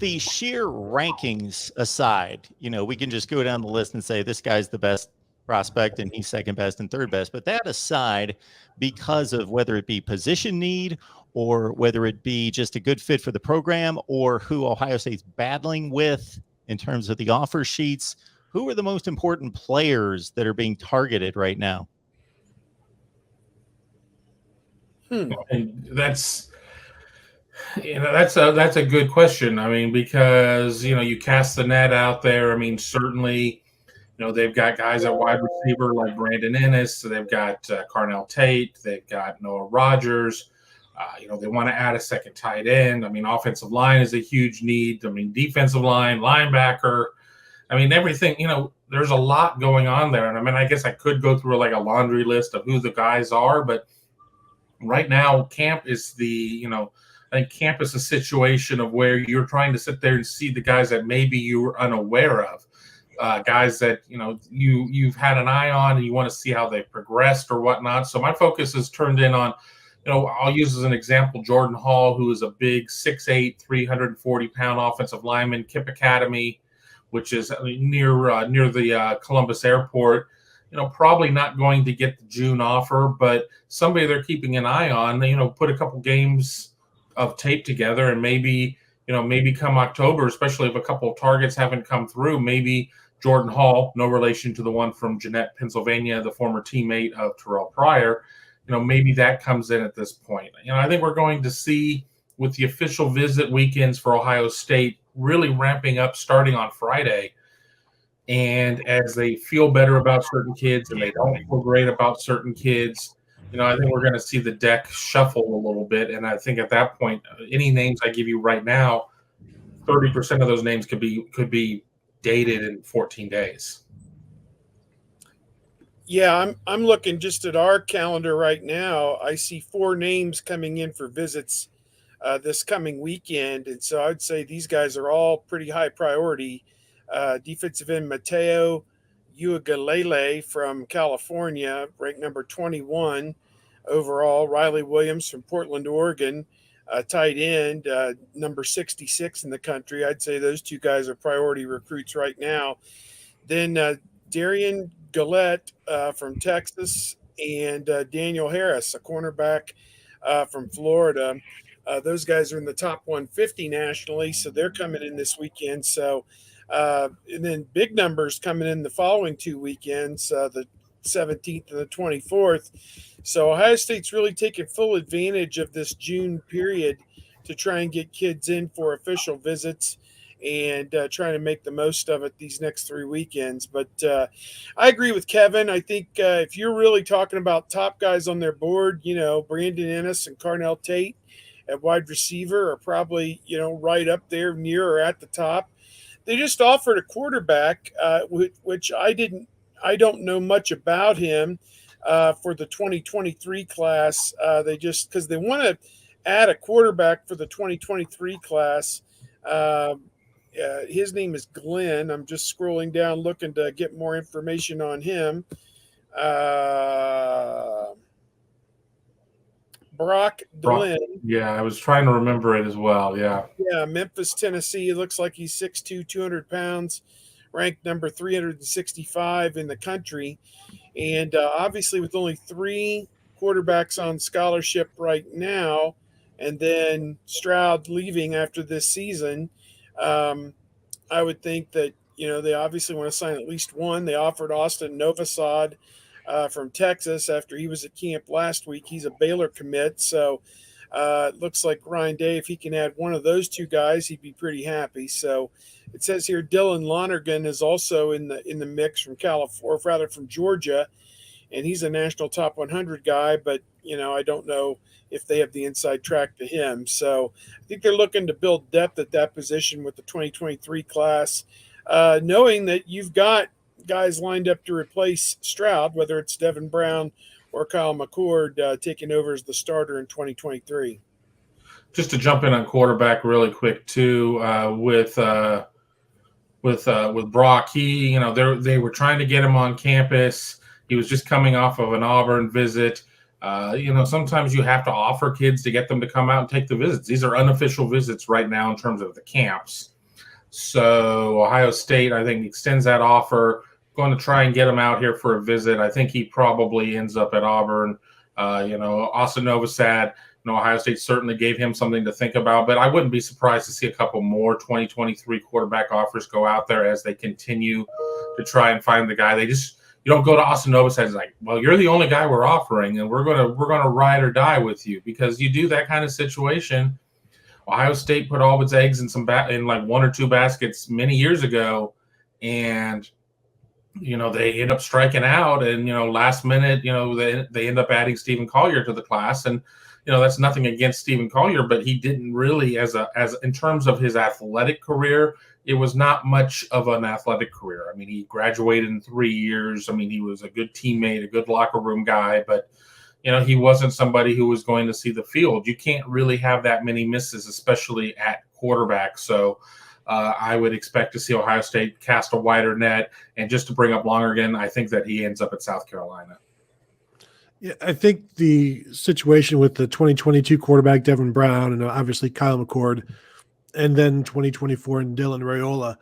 the sheer rankings aside, we can just go down the list and say this guy's the best prospect and he's second best and third best. But that aside, because of whether it be position need or whether it be just a good fit for the program or who Ohio State's battling with in terms of the offer sheets, who are the most important players that are being targeted right now? And that's a good question. I mean, because you cast the net out there. I mean, certainly, they've got guys at wide receiver like Brandon Inniss. So they've got Carnell Tate. They've got Noah Rogers. They want to add a second tight end. I mean, offensive line is a huge need. I mean, defensive line, linebacker. I mean, everything. There's a lot going on there. And I mean, I guess I could go through like a laundry list of who the guys are, but right now, camp is I think camp is a situation of where you're trying to sit there and see the guys that maybe you were unaware of, guys that you've had an eye on and you want to see how they progressed or whatnot. So my focus is turned in on, I'll use as an example Jordan Hall, who is a big 6'8", 340-pound offensive lineman, Kip Academy, which is near the Columbus Airport. Probably not going to get the June offer, but somebody they're keeping an eye on. Put a couple games of tape together, and maybe come October, especially if a couple of targets haven't come through, maybe Jordan Hall, no relation to the one from Jeanette, Pennsylvania, the former teammate of Terrell Pryor, maybe that comes in at this point. I think we're going to see with the official visit weekends for Ohio State really ramping up starting on Friday. And as they feel better about certain kids and they don't feel great about certain kids, I think we're going to see the deck shuffle a little bit. And I think at that point, any names I give you right now, 30% of those names could be dated in 14 days. Yeah, I'm looking just at our calendar right now. I see 4 names coming in for visits this coming weekend. And so I'd say these guys are all pretty high priority. Defensive end Mateo Uiagalelei from California, ranked number 21 overall. Riley Williams from Portland, Oregon, tight end, number 66 in the country. I'd say those 2 guys are priority recruits right now. Then Darian Gillette from Texas and Daniel Harris, a cornerback from Florida. Those guys are in the top 150 nationally, so they're coming in this weekend. So and then big numbers coming in the following 2 weekends, the 17th and the 24th. So Ohio State's really taking full advantage of this June period to try and get kids in for official visits and trying to make the most of it these next 3 weekends. But I agree with Kevin. I think if you're really talking about top guys on their board, Brandon Inniss and Carnell Tate at wide receiver are probably, right up there near or at the top. They just offered a quarterback, which I don't know much about him for the 2023 class. Because they want to add a quarterback for the 2023 class. His name is Glenn. I'm just scrolling down looking to get more information on him. Brock Glenn. Yeah, I was trying to remember it as well. Yeah. Yeah, Memphis, Tennessee. It looks like he's 6'2", 200 pounds, ranked number 365 in the country. And obviously with only 3 quarterbacks on scholarship right now, and then Stroud leaving after this season, I would think that, they obviously want to sign at least one. They offered Austin Novosad from Texas after he was at camp last week. He's a Baylor commit. So it looks like Ryan Day, if he can add one of those 2 guys, he'd be pretty happy. So it says here Dylan Lonergan is also in the mix from California, or rather from Georgia, and he's a national top 100 guy, but I don't know if they have the inside track to him. So I think they're looking to build depth at that position with the 2023 class, knowing that you've got guys lined up to replace Stroud, whether it's Devin Brown or Kyle McCord taking over as the starter in 2023. Just to jump in on quarterback really quick too, with Brock, he, they were trying to get him on campus. He was just coming off of an Auburn visit. Sometimes you have to offer kids to get them to come out and take the visits. These are unofficial visits right now in terms of the camps. So Ohio State, I think, extends that offer. Going to try and get him out here for a visit. I think he probably ends up at Auburn. Austin Novosad, Ohio State certainly gave him something to think about, but I wouldn't be surprised to see a couple more 2023 quarterback offers go out there as they continue to try and find the guy. You don't go to Austin Novosad and like, well, you're the only guy we're offering, and we're gonna ride or die with you, because you do that kind of situation. Ohio State put all of its eggs in like one or two baskets many years ago, and they end up striking out, and last minute, they end up adding Stephen Collier to the class, and that's nothing against Stephen Collier, but he didn't really, as in terms of his athletic career, it was not much of an athletic career. I mean, he graduated in 3 years. I mean, he was a good teammate, a good locker room guy, but he wasn't somebody who was going to see the field. You can't really have that many misses, especially at quarterback. So I would expect to see Ohio State cast a wider net. And just to bring up Lonergan, I think that he ends up at South Carolina. Yeah, I think the situation with the 2022 quarterback, Devin Brown, and obviously Kyle McCord, and then 2024 and Dylan Raiola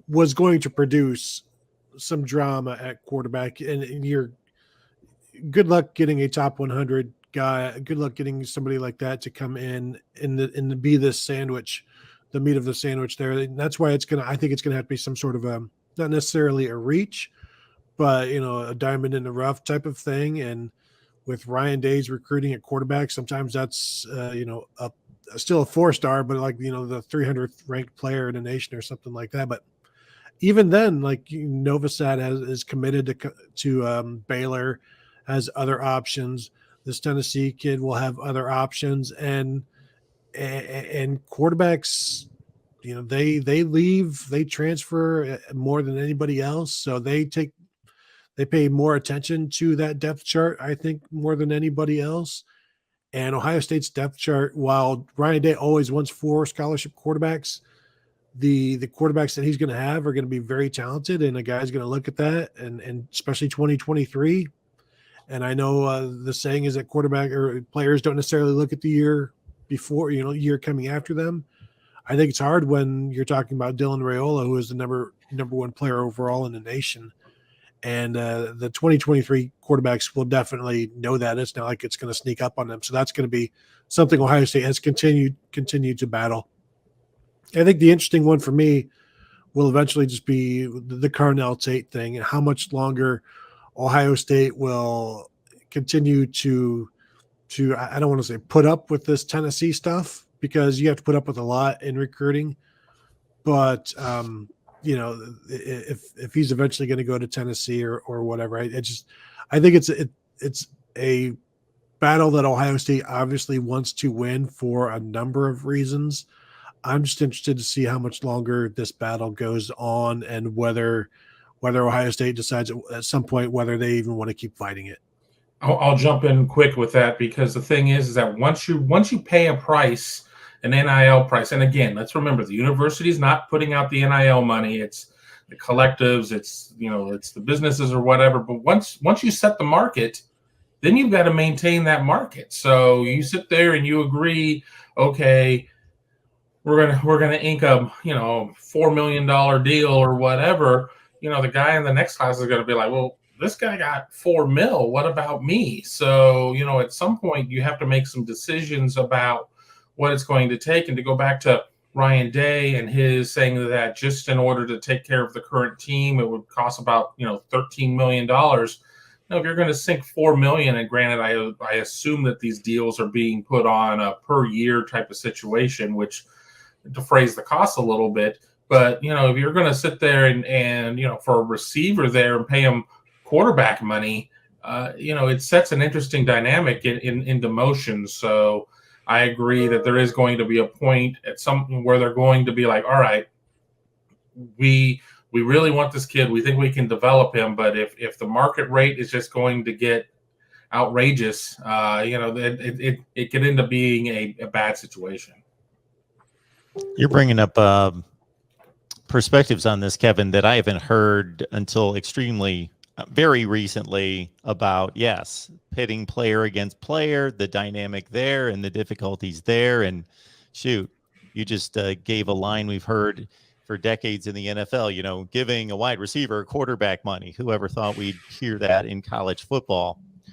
was going to produce some drama at quarterback. And you're good luck getting a top 100 guy. Good luck getting somebody like that to come in and be this sandwich, the meat of the sandwich there. And that's why I think it's going to have to be some sort of not necessarily a reach, but a diamond in the rough type of thing. And with Ryan Day's recruiting at quarterback, sometimes that's still a 4-star, but like the 300th ranked player in the nation or something like that. But even then, like Novosad is committed to Baylor, has other options. This Tennessee kid will have other options, and quarterbacks, they transfer more than anybody else, so they pay more attention to that depth chart, I think, more than anybody else. And Ohio State's depth chart, while Ryan Day always wants 4 scholarship quarterbacks, the quarterbacks that he's going to have are going to be very talented, and a guy's going to look at that, and especially 2023. And I know the saying is that quarterback or players don't necessarily look at the year before, year coming after them. I think it's hard when you're talking about Dylan Raiola, who is the number one player overall in the nation. And the 2023 quarterbacks will definitely know that. It's not like it's going to sneak up on them. So that's going to be something Ohio State has continued to battle. I think the interesting one for me will eventually just be the Carnell Tate thing, and how much longer Ohio State will continue to I don't want to say put up with this Tennessee stuff, because you have to put up with a lot in recruiting. But if he's eventually going to go to Tennessee or whatever, I think it's a battle that Ohio State obviously wants to win for a number of reasons. I'm just interested to see how much longer this battle goes on, and whether Ohio State decides at some point whether they even want to keep fighting it. I'll jump in quick with that, because the thing is that once you pay a price, an NIL price, and again, let's remember, the university is not putting out the NIL money. It's the collectives, it's the businesses or whatever. But once you set the market, then you've got to maintain that market. So you sit there and you agree, okay, we're gonna ink a $4 million deal or whatever. The guy in the next class is going to be like, well, this guy got $4 million. What about me? So, at some point you have to make some decisions about what it's going to take. And to go back to Ryan Day and his saying that just in order to take care of the current team, it would cost about, $13 million. If you're going to sink $4 million, and granted, I assume that these deals are being put on a per year type of situation, which defrays the cost a little bit. But, if you're going to sit there and for a receiver there and pay him quarterback money, it sets an interesting dynamic into motion. So I agree that there is going to be a point at some where they're going to be like, all right, we really want this kid. We think we can develop him. But if the market rate is just going to get outrageous, it could end up being a bad situation. You're bringing up perspectives on this, Kevin, that I haven't heard until extremely very recently about, yes, pitting player against player, the dynamic there and the difficulties there. And shoot, you just gave a line we've heard for decades in the NFL, giving a wide receiver quarterback money. Whoever thought we'd hear that in college football?